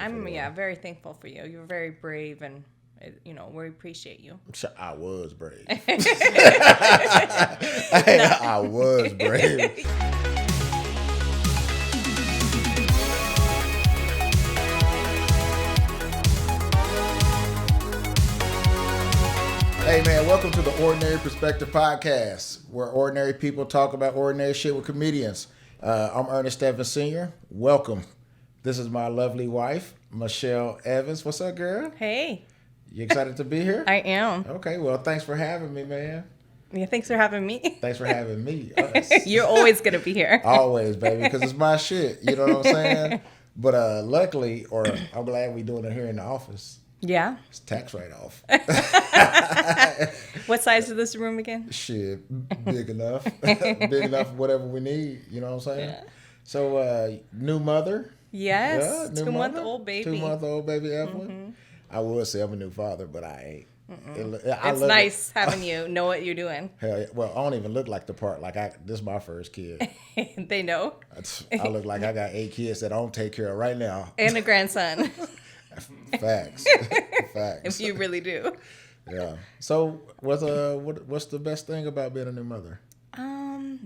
I'm very thankful for you. You're very brave, and we appreciate you. I was brave. I was brave. Hey man, welcome to the Ordinary Perspective Podcast, where ordinary people talk about ordinary shit with comedians. I'm Ernest Evans Sr. Welcome. This is my lovely wife, Michelle Evans. What's up, girl? Hey. You excited to be here? I am. Okay, well, thanks for having me, man. Yeah, thanks for having me. Thanks for having me. You're always going to be here. Always, baby, because it's my shit. You know what I'm saying? But luckily, or I'm glad we're doing it here in the office. Yeah. It's tax write-off. What size is this room again? Shit, big enough. Big enough, whatever we need. You know what I'm saying? Yeah. So, new mother. Yes. Yeah, 2-month-old baby. 2-month-old baby Evelyn. Mm-hmm. I would say I'm a new father, but I ain't. It's nice having you know what you're doing. Hell, well, I don't even look like the part. This is my first kid. They know. I look like I got 8 kids that I don't take care of right now. And a grandson. Facts. Facts. If you really do. Yeah. So, what's the best thing about being a new mother?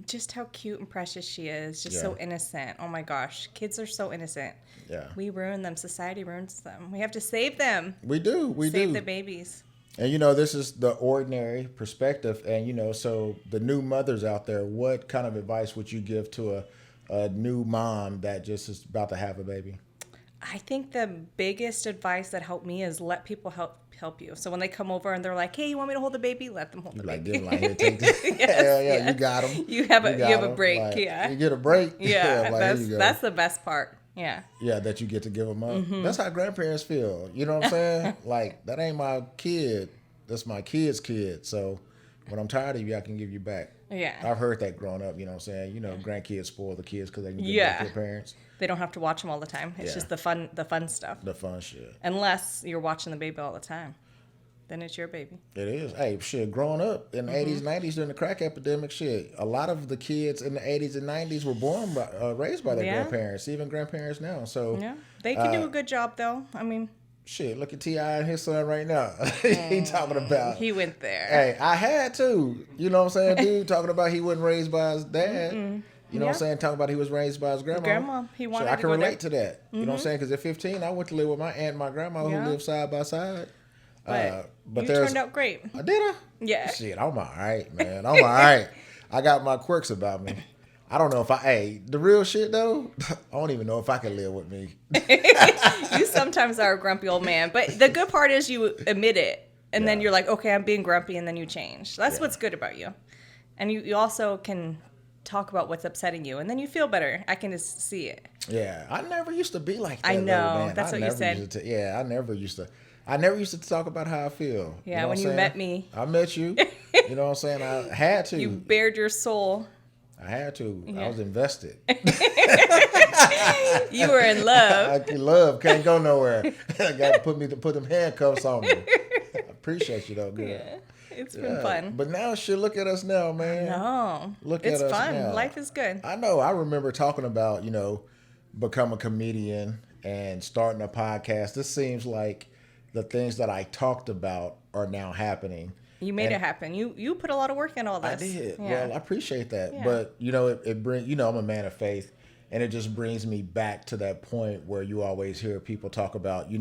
Just how cute and precious she is. Just so innocent. Oh my gosh, kids are so innocent. Yeah. We ruin them. Society ruins them. We have to save them. We do. Save the babies. And this is the ordinary perspective. And so the new mothers out there, what kind of advice would you give to a new mom that just is about to have a baby? I think the biggest advice that helped me is let people help you. So when they come over and they're like, "Hey, you want me to hold the baby?" Let them hold the baby. Give them here, take this. Yeah, you got them. You have a break. You get a break. Yeah, that's the best part. Yeah. Yeah, that you get to give them up. Mm-hmm. That's how grandparents feel. You know what I'm saying? Like, that ain't my kid. That's my kid's kid. So when I'm tired of you, I can give you back. Yeah. I've heard that growing up, you know what I'm saying? Grandkids spoil the kids because they can give back to their parents. They don't have to watch them all the time. It's just the fun stuff. The fun shit. Unless you're watching the baby all the time. Then it's your baby. It is. Hey, shit, growing up in the 80s, 90s during the crack epidemic, shit, a lot of the kids in the 80s and 90s were raised by their grandparents, even grandparents now. So yeah, they can do a good job, though. I mean... Shit, look at T.I. and his son right now. He talking about... He went there. Hey, I had to. You know what I'm saying, dude? Talking about he wasn't raised by his dad. Mm-mm. You know what I'm saying? Talking about he was raised by his grandma. He wanted I to can go relate there. to that. You know what I'm saying? Because at 15, I went to live with my aunt and my grandma who lived side by side. But you turned out great. Did I? Yeah. Shit, I'm all right, man. I'm all right. I got my quirks about me. I don't know if the real shit though, I don't even know if I can live with me. You sometimes are a grumpy old man, but the good part is you admit it. And then you're like, okay, I'm being grumpy, and then you change. That's what's good about you. And you also can talk about what's upsetting you, and then you feel better. I can just see it. Yeah, I never used to be like that. I know. Though, man. That's what you said. I never used to talk about how I feel. Yeah, you know when you met me. I met you. You know what I'm saying? I had to. You bared your soul. I had to. I was invested. You were in love. Love can't go nowhere. Got to put them handcuffs on me. I appreciate you though, girl. Yeah, it's been fun. But now, shit, look at us now, man. No, look it's at us fun. now. Life is good. I know. I remember talking about become a comedian and starting a podcast. This seems like the things that I talked about are now happening. You made it happen. You put a lot of work in all this. I did. Yeah. Well, I appreciate that. Yeah. But, it brings, I'm a man of faith, and it just brings me back to that point where you always hear people talk about,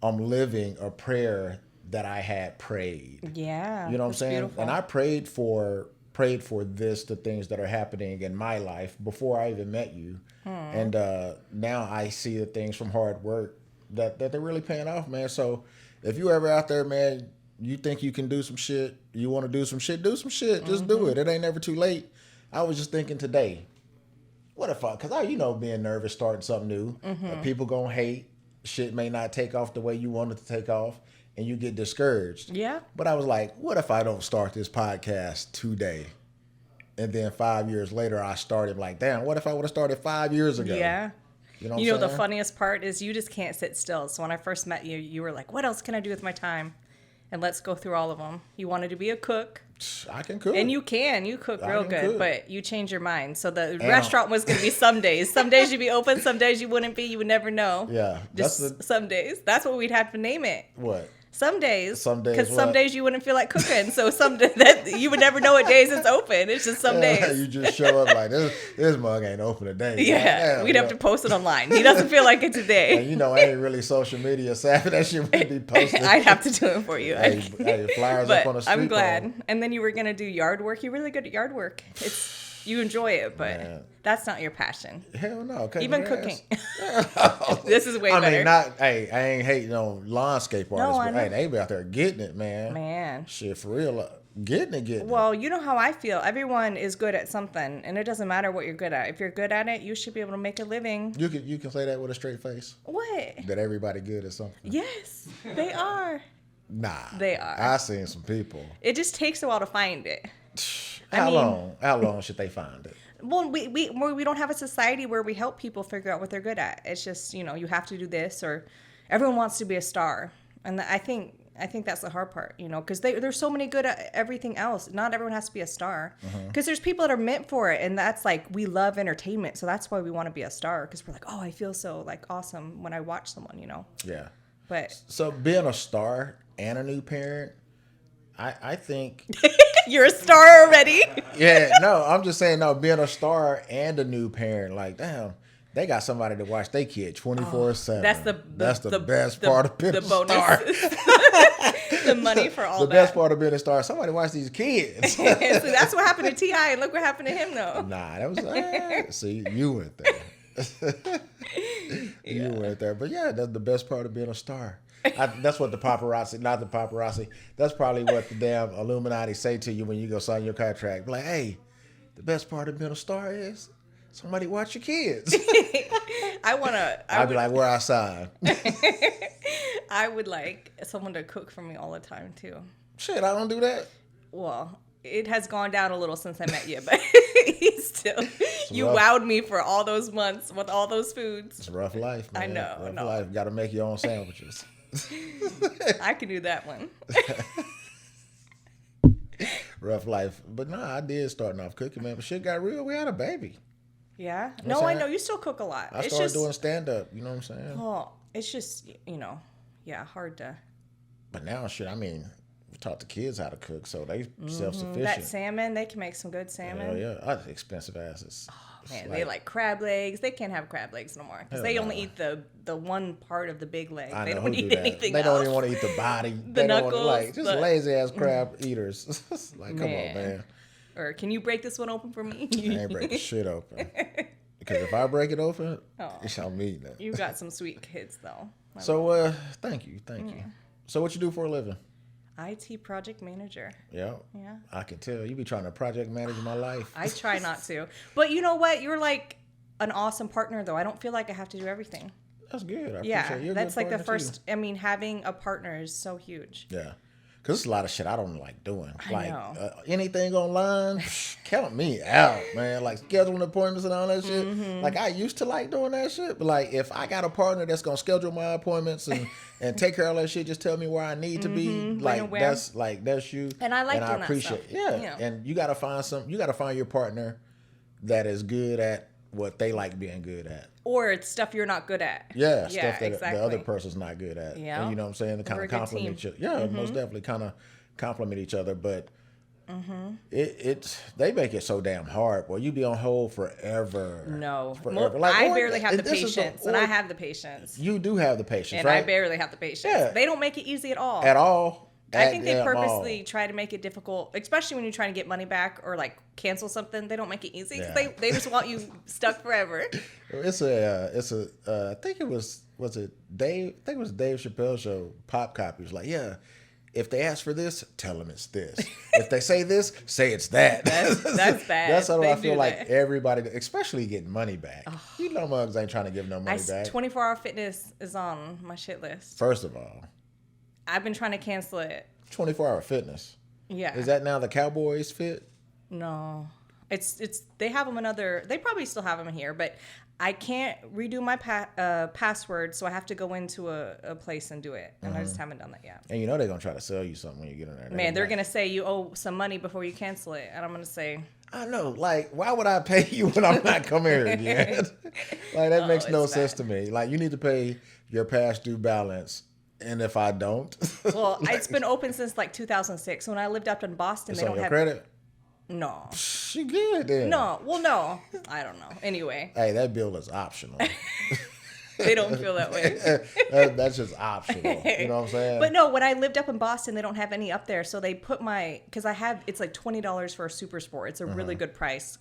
I'm living a prayer that I had prayed. Yeah. You know what I'm saying? Beautiful. And I prayed for the things that are happening in my life before I even met you. And now I see the things from hard work that they're really paying off, man. So if you ever out there, man, you think you can do some shit, you want to do some shit, just do it. It ain't never too late. I was just thinking today, what if because being nervous starting something new, people gonna hate, shit may not take off the way you want it to take off, and you get discouraged. Yeah. But I was like, what if I don't start this podcast today? And then 5 years later, I started like, damn, what if I would have started 5 years ago? Yeah. You know the funniest part is you just can't sit still. So when I first met you, you were like, what else can I do with my time? And let's go through all of them. You wanted to be a cook. I can cook. And you cook real good, cook. but you change your mind. So the restaurant was going to be some days. Some days you'd be open, some days you wouldn't be. You would never know. Yeah. Just some days. That's what we'd have to name it. What? Some days. Because some days you wouldn't feel like cooking. So that you would never know what days it's open. It's just some days. You just show up like, this mug ain't open today. Yeah. Damn, we'd have to post it online. He doesn't feel like it today. And I ain't really social media savvy. That shit would be posted. I'd have to do it for you. Hey, flyers but up on the street. I'm glad. And then you were going to do yard work. You're really good at yard work. You enjoy it, but that's not your passion. Hell no. Even cooking. This is way better. I ain't hating on landscape artists, but they be out there getting it, man. Man. Shit, for real. Getting it. Well, you know how I feel. Everyone is good at something, and it doesn't matter what you're good at. If you're good at it, you should be able to make a living. You can say that with a straight face? What? That everybody good at something? Yes, they are. Nah. They are. I seen some people. It just takes a while to find it. How long should they find it? Well, we don't have a society where we help people figure out what they're good at. It's just, you have to do this, or everyone wants to be a star. And I think that's the hard part, because there's so many good at everything else. Not everyone has to be a star, because there's people that are meant for it. And that's like, we love entertainment. So that's why we want to be a star, because we're like, oh, I feel so like awesome when I watch someone, Yeah. But so being a star and a new parent, I think you're a star already. Yeah, no, I'm just saying, being a star and a new parent, like, damn, they got somebody to watch their kid 24/7. That's the best part of being a star. The money for all the that. best part of being a star. Somebody watch these kids. So that's what happened to T.I., and look what happened to him, though. Nah, that was see, you went there. You went there, but yeah, that's the best part of being a star. That's what the paparazzi, that's probably what the damn Illuminati say to you when you go sign your contract. Like, hey, the best part of being a star is somebody watch your kids. I'd be like, where I sign. I would like someone to cook for me all the time, too. Shit, I don't do that. Well, it has gone down a little since I met you, but still, you rough. wowed me for all those months with all those foods. It's a rough life, man. I know. Rough life. Got to make your own sandwiches. I can do that one. Rough life. But I did starting off cooking, man. But shit got real. We had a baby. Yeah? No, I know. You still cook a lot. I started doing stand-up. You know what I'm saying? Oh, it's just, hard to. But now, shit, we taught the kids how to cook, so they self-sufficient. That salmon, they can make some good salmon. Hell yeah. That's expensive asses. Oh, man, they like crab legs. They can't have crab legs no more because they only eat the one part of the big leg. They don't eat anything else. They don't even want to eat the body. The knuckles. Just lazy-ass crab eaters. Like, come on, man. Or can you break this one open for me? I ain't breaking shit open. Because if I break it open, I'm eating it. You got some sweet kids, though. So, thank you. So what you do for a living? IT project manager. Yeah. I can tell. You be trying to project manage my life. I try not to. But you know what? You're like an awesome partner, though. I don't feel like I have to do everything. That's good. I yeah, appreciate it. that's like the first. Too. Having a partner is so huge. Yeah. Because there's a lot of shit I don't like doing. I know. Anything online, count me out, man. Like scheduling appointments and all that shit. Mm-hmm. Like I used to like doing that shit. But like if I got a partner that's going to schedule my appointments and take care of all that shit, just tell me where I need to be. Like that's you. And I like doing I appreciate that stuff. Yeah. And you got to find your partner that is good at what they like being good at. Or it's stuff you're not good at. Yeah, stuff that the other person's not good at. Yeah. And you know what I'm saying? They kind of compliment each other. Yeah, most definitely kind of compliment each other. But they make it so damn hard. Boy, you be on hold forever. No. Forever. I barely have the patience. And I have the patience. You do have the patience, and right? I barely have the patience. Yeah. They don't make it easy at all. At all. I think they purposely try to make it difficult, especially when you're trying to get money back or like cancel something. They don't make it easy because they just want you stuck forever. I think it was Dave? I think it was Dave Chappelle show. Pop Copy was like, yeah, if they ask for this, tell them it's this. If they say this, say it's that. That's bad. That's how I feel like everybody, especially getting money back. Oh. You know, mugs ain't trying to give no money back. 24-hour fitness is on my shit list. First of all, I've been trying to cancel it. 24-hour fitness. Yeah. Is that now the Cowboys Fit? No. It's they have them they probably still have them here, but I can't redo my password, so I have to go into a place and do it. And I just haven't done that yet. And you know they're going to try to sell you something when you get in there. Man, they're going to say you owe some money before you cancel it. And I'm going to say... I know. Like, why would I pay you when I'm not coming here again? Like, that makes no sense to me. Like, you need to pay your past due balance. And if I don't... Well, it's been open since like 2006. When I lived up in Boston, it's they on don't your have... credit? No. She good then. No. Well, no. I don't know. Anyway. Hey, that bill is optional. They don't feel that way. That's just optional. You know what I'm saying? But no, when I lived up in Boston, they don't have any up there. So they put because it's like $20 for a Super Sport. It's a really good price.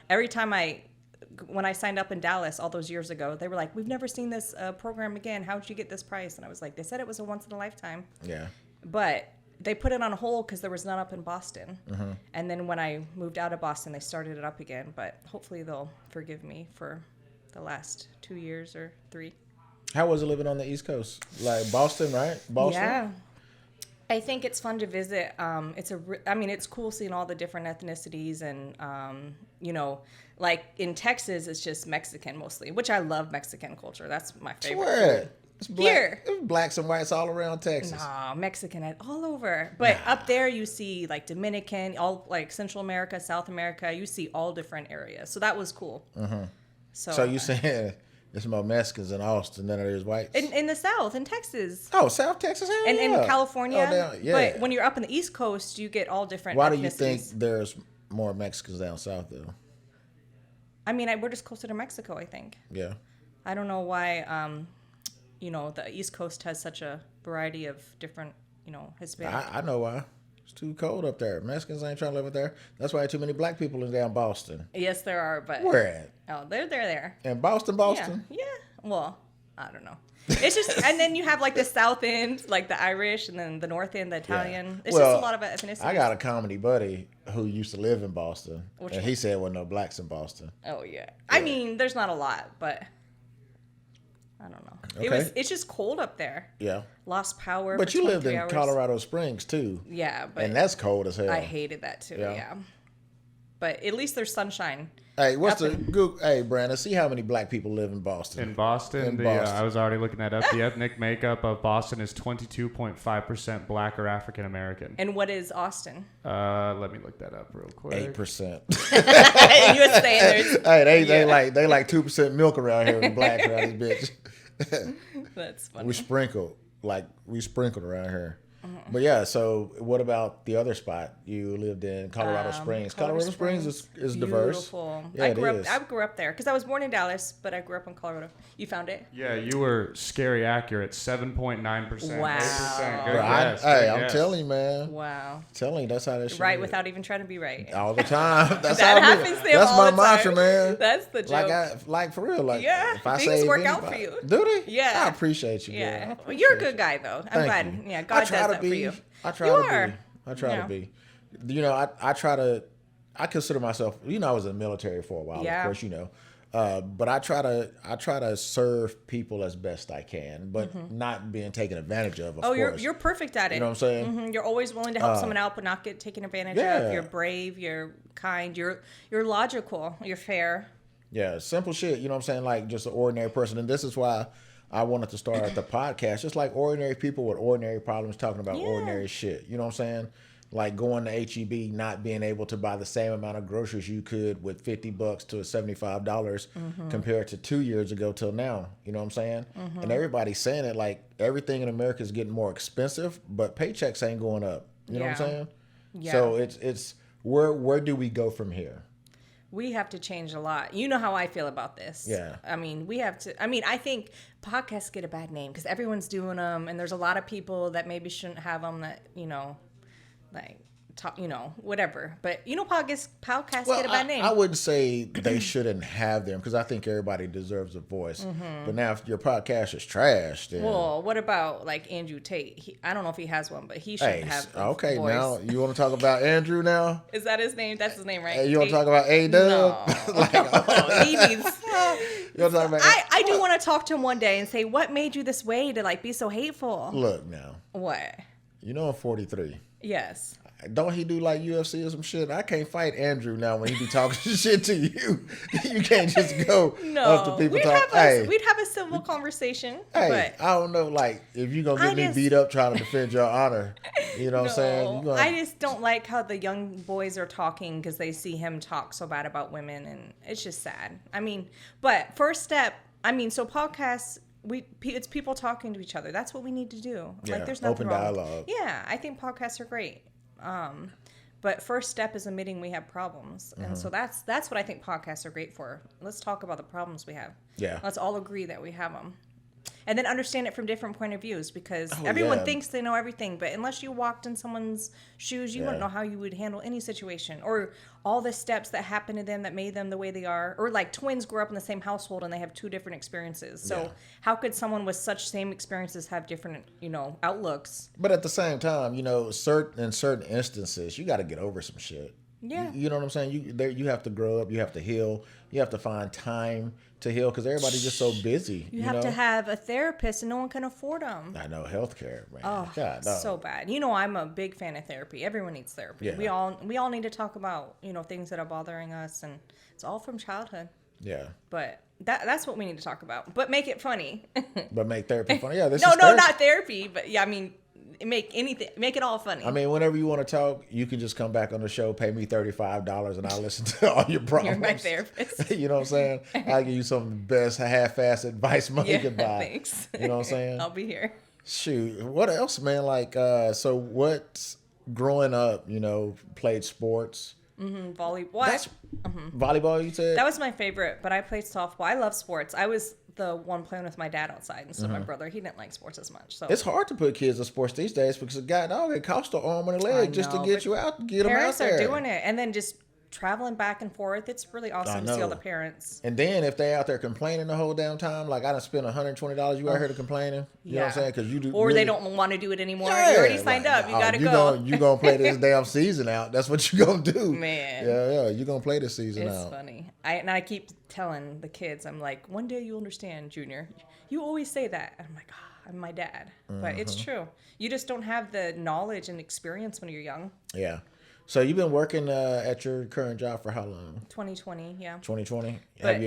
Every time when I signed up in Dallas all those years ago, they were like, we've never seen this program again. How'd you get this price? And I was like, they said it was a once in a lifetime. Yeah. But they put it on hold because there was none up in Boston. And then when I moved out of Boston, they started it up again. But hopefully they'll forgive me for the last 2 years or 3. How was it living on the East Coast? Like Boston, right? Boston? Yeah. I think it's fun to visit. It's cool seeing all the different ethnicities and, like in Texas, it's just Mexican mostly, which I love Mexican culture. That's my favorite. Where? It's black, Here. It's blacks and whites all around Texas. Nah, Mexican all over. But up there you see like Dominican, all like Central America, South America. You see all different areas. So that was cool. So you saying there's more Mexicans in Austin than there is whites? In the South, in Texas. Oh, South Texas? Hell And in yeah. California. Oh, yeah. But when you're up in the East Coast, you get all different Why ethnicities. do you think there's more Mexicans down south, though? I mean, we're just closer to Mexico, I think. Yeah. I don't know why, the East Coast has such a variety of different, Hispanic. I know why. It's too cold up there. Mexicans ain't trying to live up there. That's why too many black people in down Boston. Yes, there are, but... Where at? Oh, they're there. In Boston? Yeah. Well, I don't know. It's just... And then you have, like, the South End, like the Irish, and then the North End, the Italian. Yeah. It's just a lot of ethnicities. I got a comedy buddy who used to live in Boston. And he said there were no blacks in Boston. Oh, yeah. I mean, there's not a lot, but... I don't know. Okay. It's just cold up there. Yeah. Lost power. But for you lived in 23 hours. Colorado Springs too. Yeah, but and that's cold as hell. I hated that too. Yeah. But at least there's sunshine. Hey, Hey, Brandon, see how many black people live in Boston. In Boston, I was already looking that up. The ethnic makeup of Boston is 22.5% black or African American. And what is Austin? Let me look that up real quick. 8%. You were saying hey, they like 2% milk around here with blacks around this bitch. That's funny. We sprinkled around here. But yeah, so what about the other spot you lived in, Colorado Springs? Colorado Springs is diverse. Beautiful. Yeah, it is. I grew up there because I was born in Dallas, but I grew up in Colorado. You found it? Yeah, you were scary accurate. 7.9%. Wow. 8%. Good Bro, guess. I'm telling you, man. Wow. Telling you, that's how that shit Right is. without even trying to be right. All the time. That's That how happens there That's all my the mantra, time. man. That's the joke. Like for real. Like, Yeah, if I things save work out anybody- for you. Do they? Yeah. I appreciate you. Yeah. Girl. Well, you're a good guy, though. I'm glad. You. Yeah, God does that for you. I try to be. You know, I try to. I consider myself. You know, I was in the military for a while. Yeah. Of course, you know. But I try to serve people as best I can, but not being taken advantage of. Of course. You're perfect at it. You know what I'm saying? Mm-hmm. You're always willing to help someone out, but not get taken advantage of. You're brave. You're kind. You're logical. You're fair. Yeah, simple shit. You know what I'm saying? Like just an ordinary person, and this is why I wanted to start the podcast. Just like ordinary people with ordinary problems talking about ordinary shit. You know what I'm saying? Like going to HEB, not being able to buy the same amount of groceries you could with $50 to $75 compared to 2 years ago till now. You know what I'm saying? And everybody's saying it like everything in America is getting more expensive, but paychecks ain't going up. You know what I'm saying? Yeah. So it's where do we go from here? We have to change a lot. You know how I feel about this. Yeah. I mean, we have to. I mean, I think podcasts get a bad name because everyone's doing them, and there's a lot of people that maybe shouldn't have them that, like, talk, whatever. But, podcasts get a bad name. I wouldn't say they shouldn't have them because I think everybody deserves a voice. But now if your podcast is trash, then... Well, what about, like, Andrew Tate? I don't know if he has one, but he shouldn't have a okay, voice. now you want to talk about Andrew now? Is that his name? That's his name, right? Hey, you want to talk about A-Dub? No. He needs... You want to talk about... I do want to talk to him one day and say, what made you this way to, like, be so hateful? Look now. What? You know I'm 43. Yes. Don't he do like UFC or some shit? I can't fight Andrew now when he be talking shit to you. You can't just go up to people we'd have a civil conversation. Hey, but I don't know, like, if you're going to get me beat up trying to defend your honor, you know what I'm saying? I just don't like how the young boys are talking because they see him talk so bad about women, and it's just sad. I mean, but first step, so podcasts, it's people talking to each other. That's what we need to do. Yeah, like, there's nothing open wrong. dialogue. Yeah, I think podcasts are great. But first step is admitting we have problems. And so that's what I think podcasts are great for. Let's talk about the problems we have. Yeah. Let's all agree that we have them. And then understand it from different point of views, because everyone thinks they know everything, but unless you walked in someone's shoes, you wouldn't know how you would handle any situation, or all the steps that happened to them that made them the way they are. Or like twins grow up in the same household and they have two different experiences. So how could someone with such same experiences have different, outlooks? But at the same time, in certain instances, you got to get over some shit. Yeah. You know what I'm saying? You have to grow up. You have to heal. You have to find time to heal because everybody's just so busy. You have to have a therapist, and no one can afford them. I know, healthcare, man. Oh, God, no. so bad. I'm a big fan of therapy. Everyone needs therapy. Yeah. We all need to talk about things that are bothering us, and it's all from childhood. Yeah. But that's what we need to talk about. But make it funny. But make therapy funny. Yeah. No, not therapy. But yeah, make it all funny. Whenever you want to talk, you can just come back on the show, pay me $35, and I'll listen to all your problems. You're my therapist. You know what I'm saying? I'll give you some of the best half-ass advice money can buy. Thanks. You know what I'm saying? I'll be here. Shoot. What else, man? Like, so what, growing up, played sports? Volleyball. Volleyball, you said? That was my favorite, but I played softball. I love sports. I was the one playing with my dad outside, and so my brother, he didn't like sports as much. So it's hard to put kids in sports these days because it costs an arm and a leg just to get you out, get them out there. Parents are doing it, and then just traveling back and forth. It's really awesome to see all the parents. And then if they out there complaining the whole damn time, like I done spent $120, you out here to complaining. You know what I'm saying? Because you do, or they don't want to do it anymore. You already signed up. You gotta go. You gonna play this damn season out. That's what you gonna do, man. Yeah. You gonna play this season out. It's funny. I keep telling the kids, I'm like, one day you'll understand, Junior. You always say that. And I'm like, I'm my dad, but it's true. You just don't have the knowledge and experience when you're young. Yeah. So you've been working at your current job for how long? 2020, yeah. 2020. But,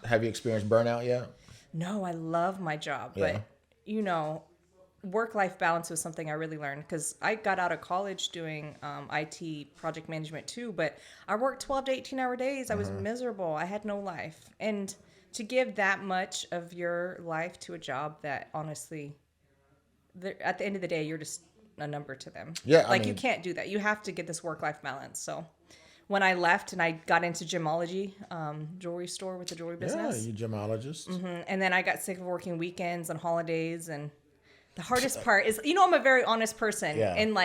have you experienced burnout yet? No, I love my job, but work-life balance was something I really learned because I got out of college doing IT project management too, but I worked 12 to 18-hour days. I was miserable. I had no life. And to give that much of your life to a job that honestly, at the end of the day, you're just a number to them. Yeah, you can't do that. You have to get this work-life balance. So when I left and I got into gemology, jewelry store with the jewelry business. Yeah, you gemologist. And then I got sick of working weekends and holidays. And the hardest part is, I'm a very honest person. Yeah. And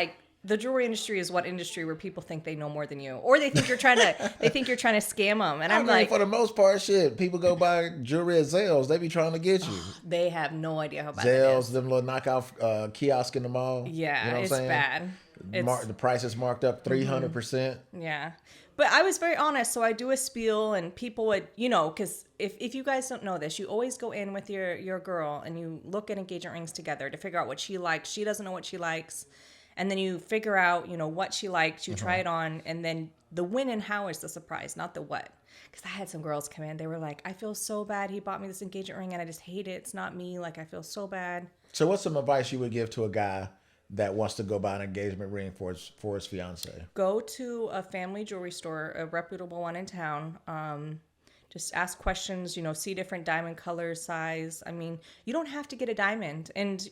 the jewelry industry is one industry where people think they know more than you, or they think you're trying to scam them. And I'm like, for the most part, shit, people go buy jewelry at Zales. They be trying to get you. They have no idea how bad it Zales, is. them little knockoff kiosk in the mall. Yeah, you know it's bad. The price is marked up 300%. Yeah. But I was very honest, so I do a spiel, and people would, because if you guys don't know this, you always go in with your girl, and you look at engagement rings together to figure out what she likes. She doesn't know what she likes. And then you figure out, what she likes, you try it on, and then the when and how is the surprise, not the what. Because I had some girls come in, they were like, I feel so bad. He bought me this engagement ring, and I just hate it. It's not me. I feel so bad. So what's some advice you would give to a guy that wants to go buy an engagement ring for his fiance? Go to a family jewelry store, a reputable one in town. Just ask questions, see different diamond colors, size. You don't have to get a diamond. And,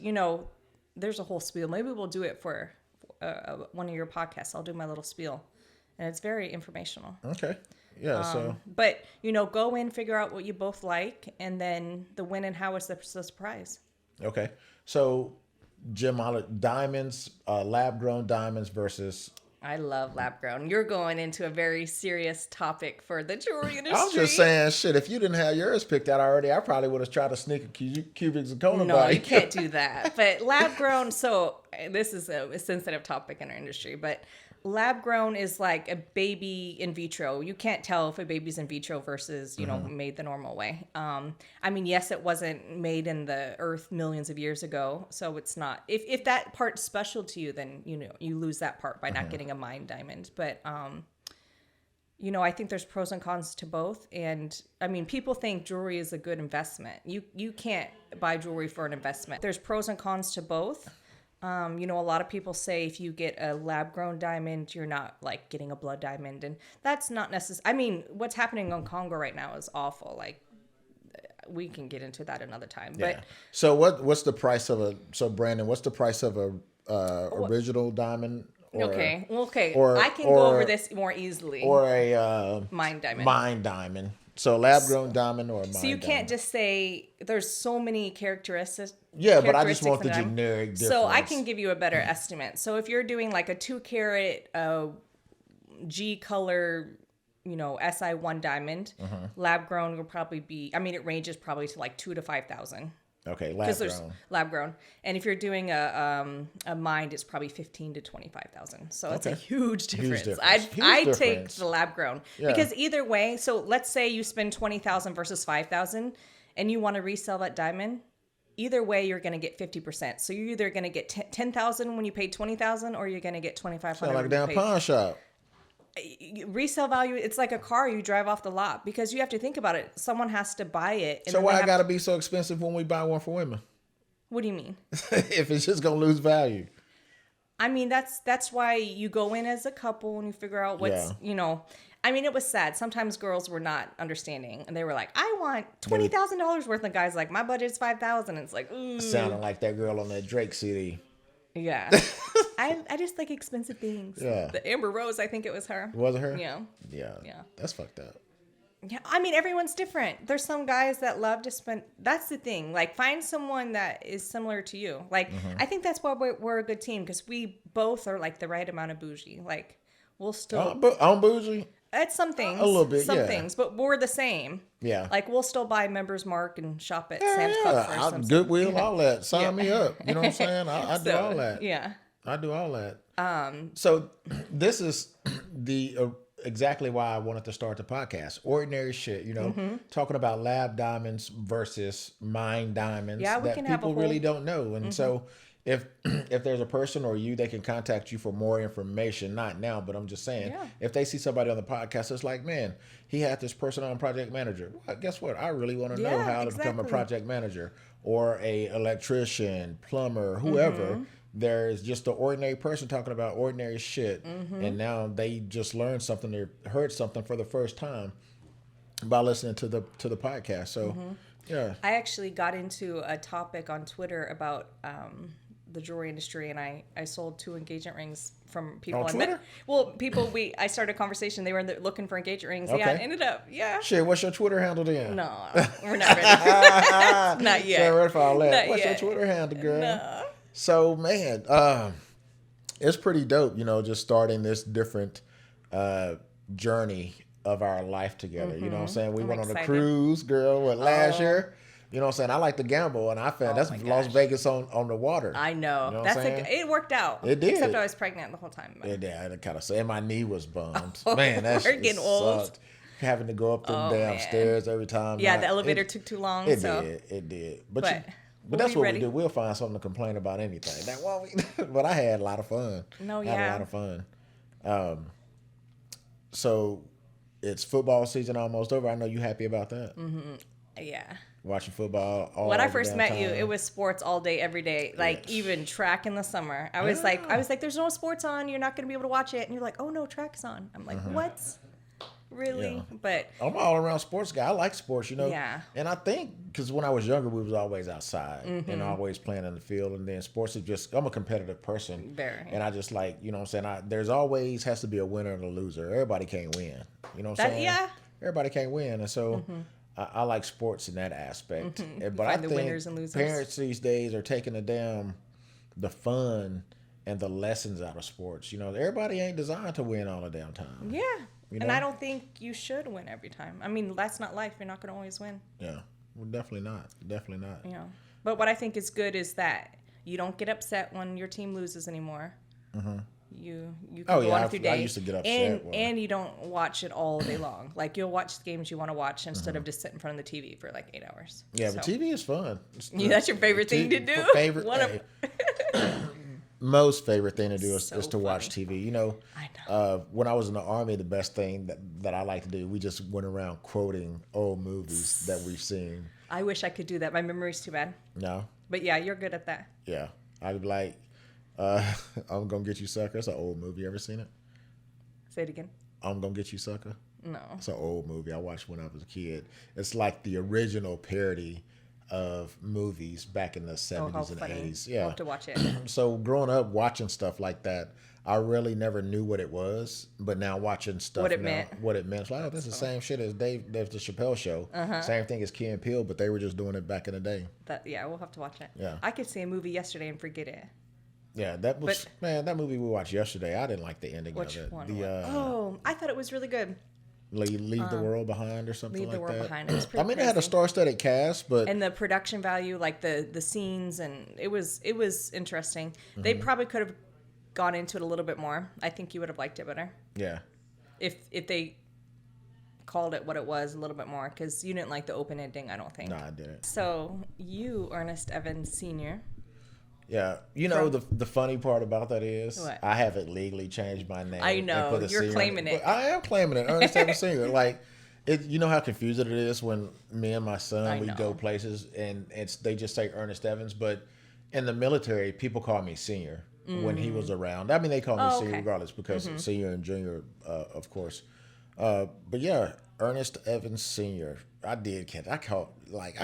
there's a whole spiel. Maybe we'll do it for one of your podcasts. I'll do my little spiel. And it's very informational. Okay. Yeah, But, go in, figure out what you both like, and then the when and how is the surprise. Okay. So, diamonds, lab-grown diamonds versus... I love lab grown. You're going into a very serious topic for the jewelry industry. I'm just saying, shit, if you didn't have yours picked out already, I probably would have tried to sneak a cubic zirconia by. No, you can't do that. But lab grown, so this is a sensitive topic in our industry, but lab grown is like a baby in vitro. You can't tell if a baby's in vitro versus, made the normal way. I mean, yes, it wasn't made in the earth millions of years ago. So it's not, if that part's special to you, then, you lose that part by not getting a mined diamond. But, I think there's pros and cons to both. And I mean, people think jewelry is a good investment. You can't buy jewelry for an investment. There's pros and cons to both. A lot of people say if you get a lab grown diamond, you're not like getting a blood diamond. And that's not necessary. I mean, what's happening on Congo right now is awful. Like, we can get into that another time. Yeah. But So what's the price of Brandon, what's the price of a original diamond? Okay. Or, I can go over this more easily. Or a Mine diamond. Mine diamond. So lab grown diamond or a mine diamond. So you can't just say there's so many characteristics. Yeah, but I just want the generic difference. So I can give you a better estimate. So if you're doing like a 2-carat G color, SI1 diamond, lab grown will probably be. I mean, it ranges probably to like 2,000 to 5,000. Okay, lab grown. Lab grown, and if you're doing a mined, it's probably 15,000 to 25,000. So it's a huge difference. I'd take the lab grown because either way. So let's say you spend 20,000 versus 5,000, and you want to resell that diamond. Either way, you're going to get 50%. So you're either going to get 10,000 when you pay 20,000, or you're going to get 2,500. Sound like a damn pawn shop. Resale value, it's like a car you drive off the lot, because you have to think about it. Someone has to buy it. So why it got to be so expensive when we buy one for women? What do you mean? If it's just going to lose value. I mean, that's why you go in as a couple and you figure out what's, I mean, it was sad. Sometimes girls were not understanding, and they were like, I want $20,000 worth. And guys like, my budget's $5,000. And it's like, ooh. Sounding like that girl on that Drake CD. Yeah. I just like expensive things. Yeah. The Amber Rose, I think it was her. Was it her? Yeah. Yeah. That's fucked up. Yeah. I mean, everyone's different. There's some guys that love to spend. That's the thing. Like, find someone that is similar to you. Like, I think that's why we're a good team, because we both are like the right amount of bougie. Like, we'll still. I'm bougie. It's some things. A little bit, Some things, but we're the same. Yeah. Like, we'll still buy Members Mark and shop at Sam's Club for some Goodwill, all that. Sign me up. You know what I'm saying? I do all that. Yeah. I do all that. So this is the exactly why I wanted to start the podcast. Ordinary shit, talking about lab diamonds versus mine diamonds that people really don't know. And so if there's a person or they can contact you for more information, not now, but I'm just saying, if they see somebody on the podcast, it's like, man, he had this person on project manager. Well, guess what? I really want to know how to become a project manager or a electrician, plumber, whoever. There's just an ordinary person talking about ordinary shit. And now they just learned something or heard something for the first time by listening to the podcast. So, yeah. I actually got into a topic on Twitter about the jewelry industry, and I sold 2 engagement rings from people on I Twitter? met. Well, I started a conversation. They were looking for engagement rings. Okay. Yeah, it ended up, Shit, what's your Twitter handle then? No, we're not ready. Not yet. Ready for all that. Not What's yet. your Twitter handle, girl? No. So, man, it's pretty dope, just starting this different journey of our life together. You know what I'm saying? We went on a cruise, girl, last year. You know what I'm saying? I like to gamble, and I found that's Las Vegas on the water. I know. You know what I'm saying? It worked out. It did. Except I was pregnant the whole time. It did. I kind of say, and my knee was bummed. Man, that's we're getting old. Sucked. Having to go up them damn stairs every time. Yeah, the elevator took too long. It did. But that's what we do. We'll find something to complain about anything. But I had a lot of fun. No, I had a lot of fun. So it's football season almost over. I know you happy about that. Yeah. Watching football all when I first met time. you, it was sports all day, every day. Like even track in the summer. I was like, there's no sports on. You're not going to be able to watch it. And you're like, oh no, track's on. I'm like, what? Really? Yeah. But I'm all around sports guy. I like sports, Yeah. And I think because when I was younger, we was always outside and always playing in the field. And then sports is just, I'm a competitive person. Very. And I just like, you know what I'm saying? There's always has to be a winner and a loser. Everybody can't win. You know what I'm saying? Yeah. Everybody can't win. And so I like sports in that aspect. But I think winners and losers. Parents these days are taking the fun and the lessons out of sports. Everybody ain't designed to win all the damn time. Yeah. And I don't think you should win every time. I mean, that's not life. You're not going to always win. Yeah. Well, definitely not. Definitely not. Yeah. But what I think is good is that you don't get upset when your team loses anymore. You can Oh, go yeah, on through I day. used to get upset when- And you don't watch it all day long. Like you'll watch the games you want to watch instead of just sit in front of the TV for like 8 hours. Yeah, but So, TV is fun. that's your favorite thing to do? Favorite, One of- most favorite thing to do is So to watch funny. TV. You know, I know. when I was in the Army, the best thing that I like to do, we just went around quoting old movies that we've seen. I wish I could do that. My memory's too bad. No, But yeah, you're good at that. yeah, I'd be like, I'm gonna get you, sucker. It's an old movie. You ever seen it? Say it again. I'm gonna get you, sucker. No. It's an old movie I watched when I was a kid. It's like the original parody of movies back in the 70s how and funny. 80s. I'll Yeah. have to watch it. So growing up watching stuff like that, I really never knew what it was, but now watching stuff What it now, meant. what it meant. It's like, oh, this is the same shit as the Chappelle Show. Same thing as Key and Peele, but they were just doing it back in the day. Yeah, we'll have to watch it. Yeah. I could see a movie yesterday and forget it. Yeah, that was that movie we watched yesterday. I didn't like the ending Which of it. one? The I thought it was really good. Leave the World Behind or something Leave like the World that. Behind. It was I pretty mean, it had a crazy. star-studded cast, but And the production value, like the scenes, and it was interesting. They Mm-hmm. probably could have gone into it a little bit more. I think you would have liked it better yeah. if they called it what it was a little bit more, because you didn't like the open ending, I don't think. No, I didn't. So you, Ernest Evans Sr. Yeah, you know the funny part about that is What? I haven't legally changed my name. I and know, put a you're senior claiming on it. But I am claiming it, Ernest Evans Sr. Like, you know how confusing it is when me and my son I we know. go places and they just say Ernest Evans, but in the military people call me Senior when he was around. I mean, they call me Oh, Senior okay. regardless because Senior and Junior, of course. But yeah, Ernest Evans Sr. I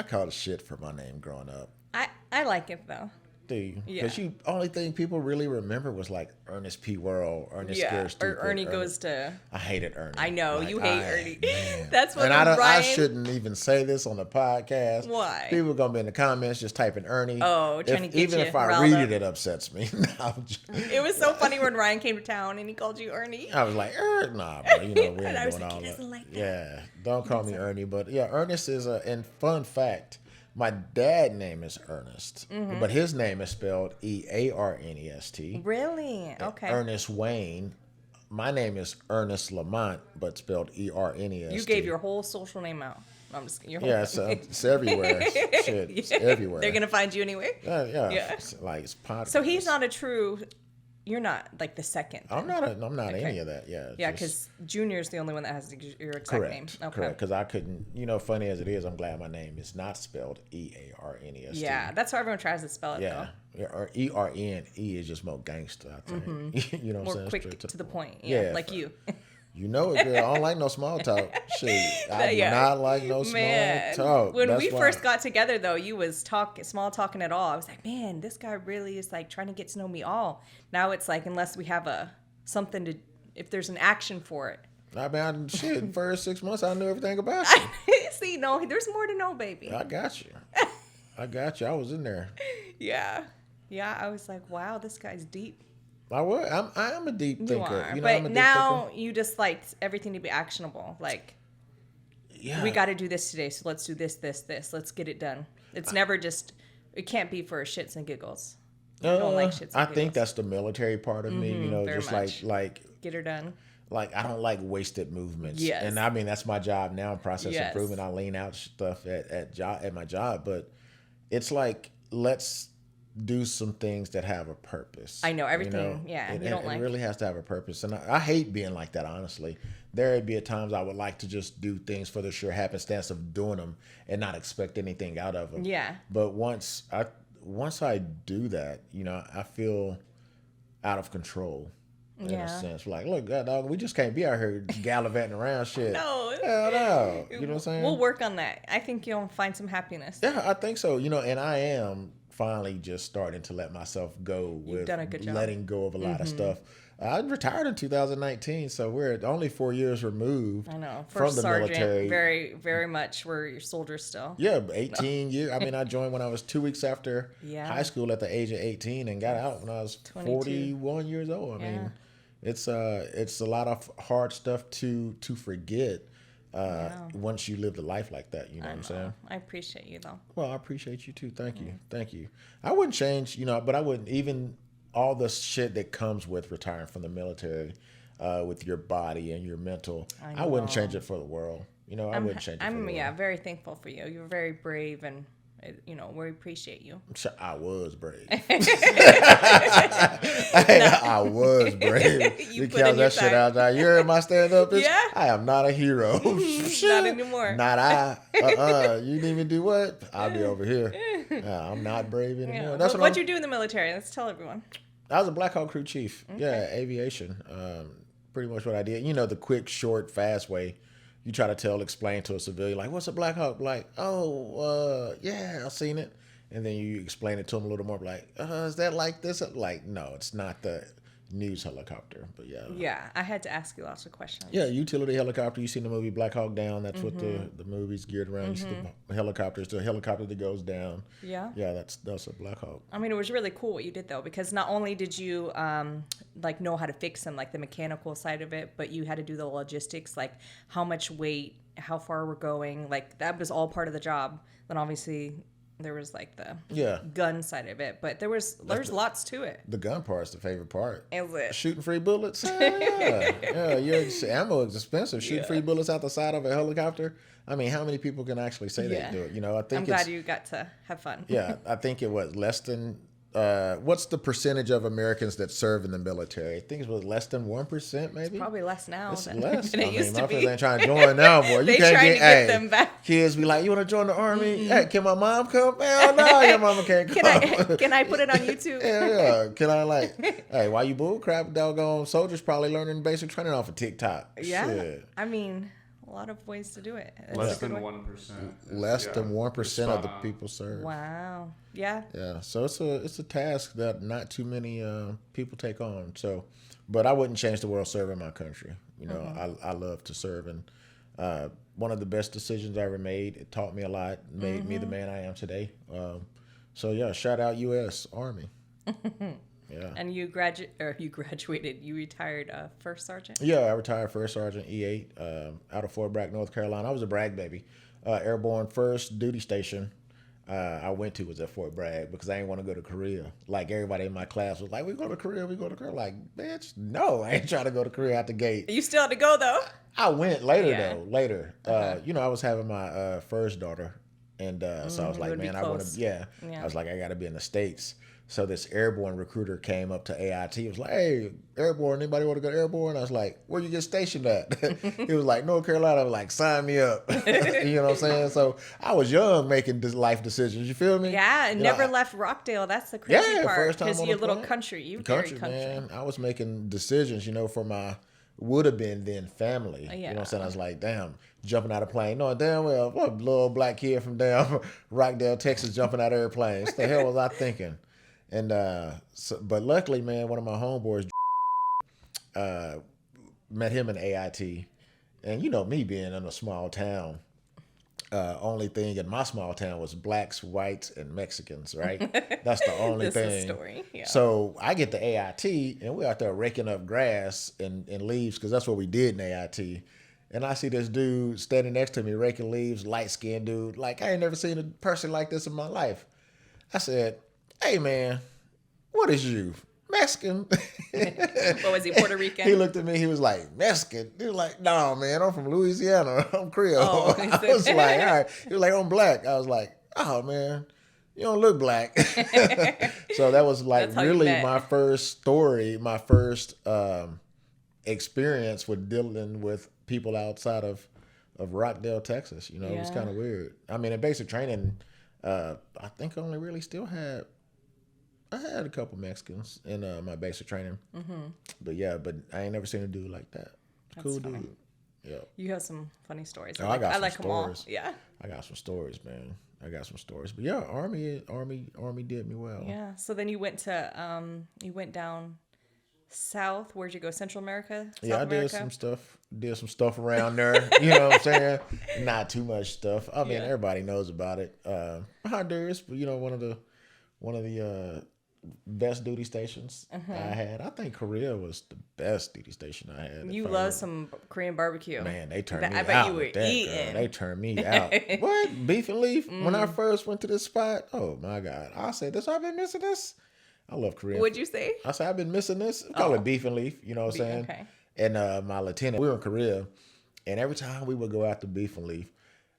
called shit for my name growing up. I like it though. Do you? Yeah. Because only thing people really remember was like Ernest P. Worrell, Ernest Scared Or Stupid. Ernie goes to. I hated Ernie. I know you hate Ernie. Man. That's what And I Ryan. shouldn't even say this on the podcast. Why? People are gonna be in the comments just typing Ernie. Oh, trying to get even you if I riled read up. it, it upsets me. It was so funny when Ryan came to town and he called you Ernie. I was like, nah, bro, we ain't And I was doing like, all he that. doesn't like that. Yeah, don't call me Ernie, but yeah, Ernest is and fun fact, my dad's name is Ernest, Mm-hmm. but his name is spelled Earnest. Really? Okay. Ernest Wayne. My name is Ernest Lamont, but spelled Ernest. You gave your whole social name out. I'm just your whole Yeah, it's everywhere. Shit, it's everywhere. They're gonna find you anyway. Yeah. Yeah. It's like it's podcast. So he's not a true. You're not like the second. I'm not any of that. Yeah. Yeah, just- because Junior's the only one that has your exact correct. name. Okay. Correct. Because I couldn't. Funny as it is, I'm glad my name is not spelled Earnest. Yeah, that's how everyone tries to spell it Yeah. Or Erne is just more gangster, I think. You know though. what I'm More saying? quick Straight to the point. Yeah, Yeah, like you. You know it, girl. I don't like no small talk. Shit. I do Yeah. not like no Man, small talk. when That's we why- first got together, though, you was small talking at all. I was like, man, this guy really is like trying to get to know me all. Now it's like, unless we have something to, if there's an action for it. I mean, shit, first 6 months, I knew everything about you. See, no, there's more to know, baby. I got you. I was in there. Yeah. Yeah, I was like, wow, this guy's deep. I am a deep thinker. You are. I'm a But deep now you just like everything to be actionable. Like, thinker. Yeah. we got to do this today, so let's do this. Let's get it done. It's never just, it can't be for shits and giggles. I don't like shits and I giggles. think that's the military part of me, very just much. like Get her done. I don't like wasted movements. Yes. And I mean that's my job now, process Yes. improvement. I lean out stuff at my job, but it's like let's do some things that have a purpose. I know, everything, yeah, you don't it like- really has to have a purpose. And I hate being like that, honestly. There'd be at times I would like to just do things for the sheer happenstance of doing them and not expect anything out of them. Yeah. But once I do that, I feel out of control. In Yeah. a sense, like, look, God, dog, we just can't be out here gallivanting around shit. No. Hell no. You know what I'm saying? We'll work on that. I think you'll find some happiness. Yeah, I think so. And I am finally just starting to let myself go with done a good job. letting go of a lot of stuff. I retired in 2019, so we're only 4 years removed I know. from First the sergeant, military. very, very much were your soldiers still. Yeah, 18 years. I mean, I joined when I was 2 weeks after Yeah. high school at the age of 18 and got out when I was 22. 41 years old. I mean, it's a lot of hard stuff to forget once you live the life like that. You know what I'm saying? I appreciate you though. Well, I appreciate you too. Thank you. I wouldn't change, but I wouldn't even all the shit that comes with retiring from the military, with your body and your mental. I wouldn't change it for the world. You know, I wouldn't change it for the world. Yeah, very thankful for you. You're very brave, and you know, we appreciate you. I was brave. I was brave. You You put count in your that shit time. out there. You heard my stand up? Yeah. I am not a hero. Not anymore. Not I. You need me to do what? I'll be over here. I'm not brave anymore. Yeah. That's What'd you do in the military? Let's tell everyone. I was a Black Hawk crew chief. Okay. Yeah, aviation. Pretty much what I did. You know, the quick, short, fast way. You try to explain to a civilian, like, what's a Black Hawk? Like, yeah, I've seen it. And then you explain it to them a little more, like, is that like this? Like, no, it's not the news helicopter, but yeah. Yeah, I had to ask you lots of questions. Yeah, utility helicopter. You seen the movie Black Hawk Down? That's what the movie's geared around. You see the helicopters, the helicopter that goes down. Yeah. Yeah, that's a Black Hawk. I mean, it was really cool what you did, though, because not only did you like know how to fix them, like the mechanical side of it, but you had to do the logistics, like how much weight, how far we're going, like that was all part of the job. Then obviously there was like the gun side of it, but there's lots to it. The gun part's the favorite part. Is it? Shooting free bullets? Yeah. Ammo is expensive. Shooting free bullets out the side of a helicopter. I mean, how many people can actually say they do it? You know, I think I'm glad you got to have fun. Yeah, I think it was less than. What's the percentage of Americans that serve in the military? I think it was less than 1%, maybe. It's probably less now. It's than less. than it used to my be. friends ain't trying to join now, boy. You They can't trying to get them back. Kids be like, "You want to join the army? Hey, can my mom come?" Hell no, your mama can't come. Can I put it on YouTube? Yeah. Can I hey, why you bull crap? Doggone soldiers probably learning basic training off of TikTok. Yeah. Shit. I mean, a lot of ways to do it. Less than 1%. Less than 1% of the people serve. Wow. Yeah. Yeah. So it's a task that not too many people take on. So, but I wouldn't change the world serving my country. You know, I love to serve, and one of the best decisions I ever made. It taught me a lot. Made me the man I am today. So yeah, shout out U.S. Army. Yeah. And you graduated. You retired first sergeant. Yeah, I retired first sergeant E8 out of Fort Bragg, North Carolina. I was a Bragg baby. Airborne first duty station I went to was at Fort Bragg because I didn't want to go to Korea. Like everybody in my class was like, "We go to Korea, we go to Korea." Like, bitch, no, I ain't trying to go to Korea out the gate. You still had to go though. I went later though. Later, you know, I was having my first daughter, and so I was like, man, I want to. Yeah, I was like, I got to be in the States. So this airborne recruiter came up to AIT. He was like, "Hey, airborne, anybody want to go to airborne?" I was like, "Where you get stationed at?" He was like, "North Carolina." I was like, "Sign me up." You know what I'm saying? So I was young making life decisions. You feel me? Yeah, and never left Rockdale. That's the crazy part. First time Because on you're a the little plane. country. You Country, very country. man. I was making decisions, you know, for my would have been then family. You know what I'm saying? I was like, damn, jumping out of plane. Knowing damn well, what a little black kid from damn Rockdale, Texas, jumping out of airplanes. What the hell was I thinking? And but luckily, man, one of my homeboys met him in AIT, and you know me being in a small town, only thing in my small town was blacks, whites, and Mexicans. Right, that's the only This thing. is the story. Yeah. So I get to AIT, and we're out there raking up grass and leaves because that's what we did in AIT. And I see this dude standing next to me raking leaves, light skinned dude. Like I ain't never seen a person like this in my life. I said, "Hey man, what is you? Mexican?" What was he, Puerto Rican? He looked at me, he was like, "Mexican?" He was like, "No, man, I'm from Louisiana. I'm Creole." Oh, I was like, "All right." He was like, "I'm black." I was like, "Oh man, you don't look black." So that was like really my first story, my first experience with dealing with people outside of Rockdale, Texas. You know, it was kind of weird. I mean, in basic training, I think I only really still had. I had a couple Mexicans in my basic training, but I ain't never seen a dude like that. Cool funny. dude. Yeah. You have some funny stories. I got some like them all. stories. Yeah. I got some stories, man. I got some stories, but yeah, Army did me well. Yeah. So then you went down south. Where'd you go? Central America? South America? Did some stuff. Did some stuff around there. You know what I'm saying? Not too much stuff. I mean, everybody knows about it. Honduras, you know, one of the best duty stations I had. I think Korea was the best duty station I had. You love some Korean barbecue. Man, they turned me I out. bet you were with that, eating. girl. They turned me out. What? Beef and leaf? When I first went to this spot, oh my God. I said, I've been missing this. I love Korean. What'd you say? I said, I've been missing this. We call it beef and leaf, you know what I'm saying? Okay. And my lieutenant, we were in Korea, and every time we would go out to beef and leaf,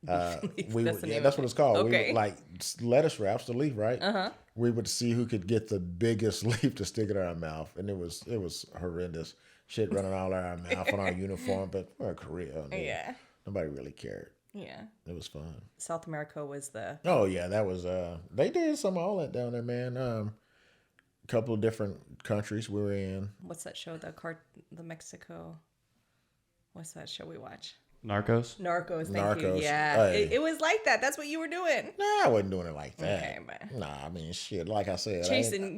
That's that's what it's called. Okay. We would, like lettuce wraps, the leaf, right? We would see who could get the biggest leaf to stick in our mouth, and it was horrendous. Shit running all out our mouth on our uniform, but we're in Korea. I mean, nobody really cared. Yeah. It was fun. South America was the... Oh yeah, that was they did some of all that down there, man. A couple of different countries we were in. What's that show? The Mexico... What's that show we watch? Narcos? Narcos, thank you. Yeah. Hey. It was like that. That's what you were doing. Nah, I wasn't doing it like that. Okay, but... Nah, I mean, shit, like I said.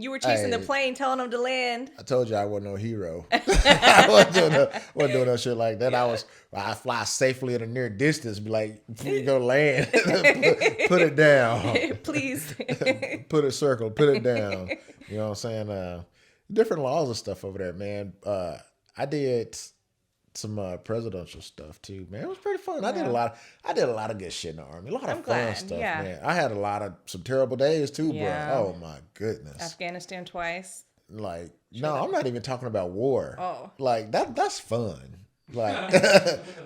You were chasing the plane, telling them to land. I told you I wasn't no hero. I wasn't doing no shit like that. Yeah. I fly safely at a near distance, be like, before you go land, put it down. Please. Put it down. You know what I'm saying? Different laws and stuff over there, man. I did some presidential stuff too, man. It was pretty fun. I did a lot of good shit in the Army. A lot of fun stuff, man. I had some terrible days too, bro. Oh my goodness. Afghanistan twice. Like, no, I'm not even talking about war. Oh. Like that's fun. Like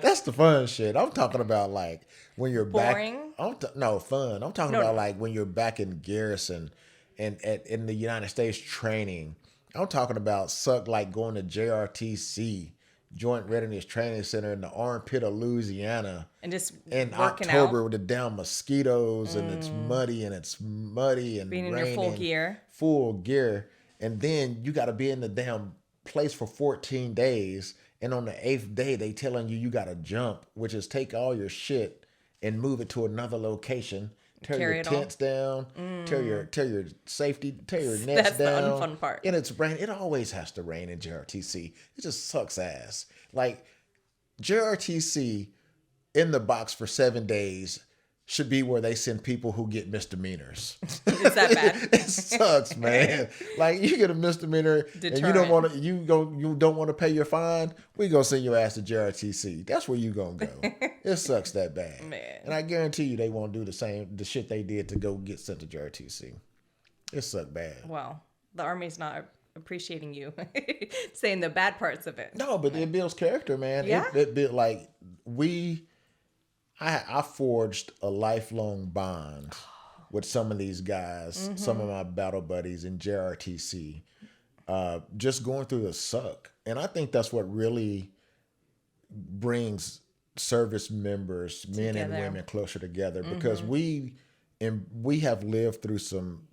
that's the fun shit. I'm talking about like when you're boring. Fun. I'm talking about like when you're back in garrison and in the United States training. I'm talking about like going to JRTC, Joint Readiness Training Center in the armpit of Louisiana. And just in working October out. with the damn mosquitoes and it's muddy and being in raining. your Full gear. And then you got to be in the damn place for 14 days. And on the 8th day, they telling you got to jump, which is take all your shit and move it to another location. Tear your tents down, tear your safety, tear your nets down. That's the unfun part. And it's rain. It always has to rain in JRTC. It just sucks ass. Like JRTC in the box for 7 days should be where they send people who get misdemeanors. Is that bad? It sucks, man. Like you get a misdemeanor and you don't want to pay your fine. We gonna send your ass to JRTC. That's where you gonna go. It sucks that bad, man. And I guarantee you they won't do the shit they did to go get sent to JRTC. It sucked bad. Well, the Army's not appreciating you saying the bad parts of it. No, but it builds character, man. Yeah. It built like I forged a lifelong bond with some of these guys, some of my battle buddies in JRTC, just going through the suck. And I think that's what really brings service members, men and women, closer together because we have lived through some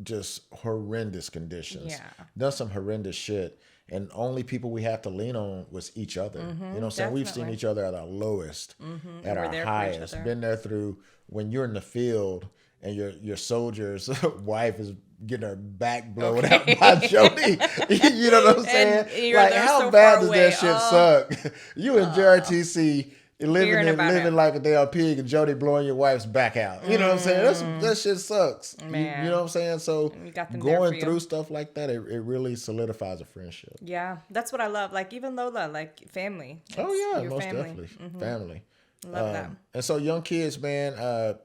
just horrendous conditions, done some horrendous shit. And only people we have to lean on was each other. You know what I'm saying? We've seen each other at our lowest, at our highest. Been there through when you're in the field and your soldier's wife is getting her back blown out by Jody. You know what I'm saying? Like, how bad does that shit suck? You in JRTC living like a damn pig and Jody blowing your wife's back out. You know what I'm saying? That shit sucks. You know what I'm saying? So going through stuff like that, it really solidifies a friendship. Yeah, that's what I love. Like even Lola, like family. Most definitely. Family. Love that. And so young kids, man,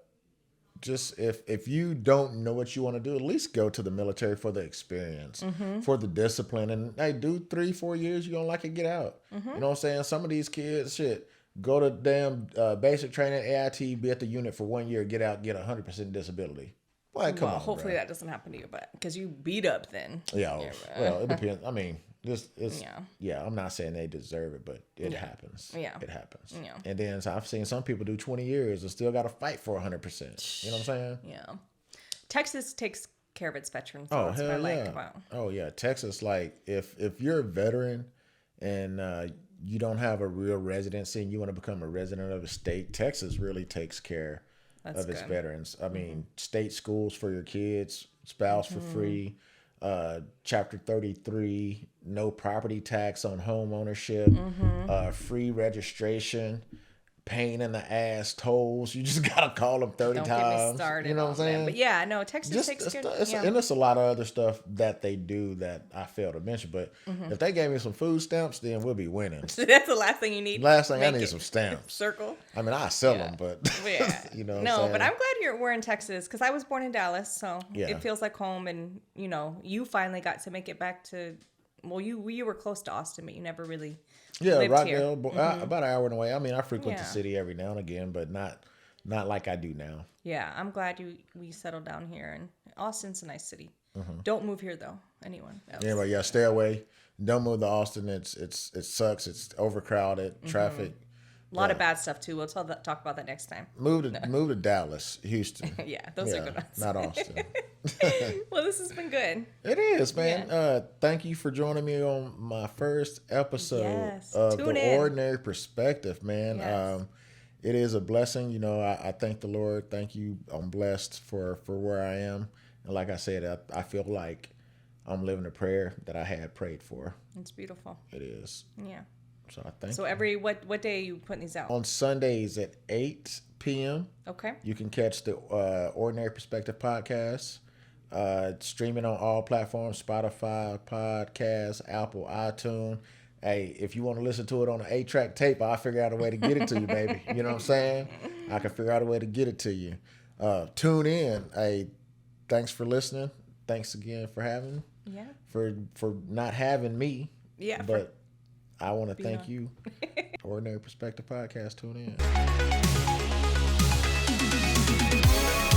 just if you don't know what you want to do, at least go to the military for the experience, for the discipline. And hey, do 3-4 years, you don't like it, get out. You know what I'm saying? Some of these kids, go to damn basic training, AIT, be at the unit for 1 year, get out, get 100% disability. Like, come on, hopefully that doesn't happen to you, but because you beat up then. Yeah, well, it depends. I mean, I'm not saying they deserve it, but it happens. Yeah, it happens. Yeah, and then I've seen some people do 20 years and still got to fight for 100%. You know what I'm saying? Yeah, Texas takes care of its veterans. Oh, that's hell what I yeah. like about. Oh yeah, Texas. Like if you're a veteran and you don't have a real residency and you want to become a resident of a state, Texas really takes care of its veterans. I mean, state schools for your kids, spouse for free, Chapter 33, no property tax on home ownership, free registration, pain in the ass tolls. You just gotta call them 30 Don't times. get me started. You know what I'm saying? But yeah, no, Texas takes good. And there's a lot of other stuff that they do that I fail to mention. But if they gave me some food stamps, then we'll be winning. That's the last thing you need. Last thing I Make need it some stamps. Circle. I mean, I sell them, but Yeah. you know. What No, I'm saying? but I'm glad we're in Texas because I was born in Dallas, so Yeah. it feels like home. And you finally got to make it back to. Well, you were close to Austin, but you never really. Lived Rockdale, here. about an hour away. I mean, I frequent the Yeah. city every now and again, but not like I do now. Yeah, I'm glad we settled down here, and Austin's a nice city. Don't move here though. Anyone else? Yeah, but yeah, stay away. Don't move to Austin. It sucks. It's overcrowded, traffic. A lot of bad stuff too. We'll talk about that next time. Move to Dallas, Houston. Yeah, those are good ones. Not Austin. Well, this has been good. It is, man. Thank you for joining me on my first episode Yes. of Tune The in. Ordinary Perspective, man. Yes. It is a blessing. I thank the Lord. Thank you. I'm blessed for where I am. And like I said, I feel like I'm living a prayer that I had prayed for. It's beautiful. It is. Yeah. So I thank So you. what day are you putting these out? On Sundays at 8 p.m., Okay. you can catch the Ordinary Perspective podcast. Streaming on all platforms: Spotify, Podcasts, Apple, iTunes. Hey, if you want to listen to it on an 8-track tape, I'll figure out a way to get it to you, baby. You know what I'm saying? I can figure out a way to get it to you. Tune in. Hey, thanks for listening. Thanks again for having me. Yeah. For not having me. Yeah. But I want to thank on. you. Ordinary Perspective Podcast. Tune in.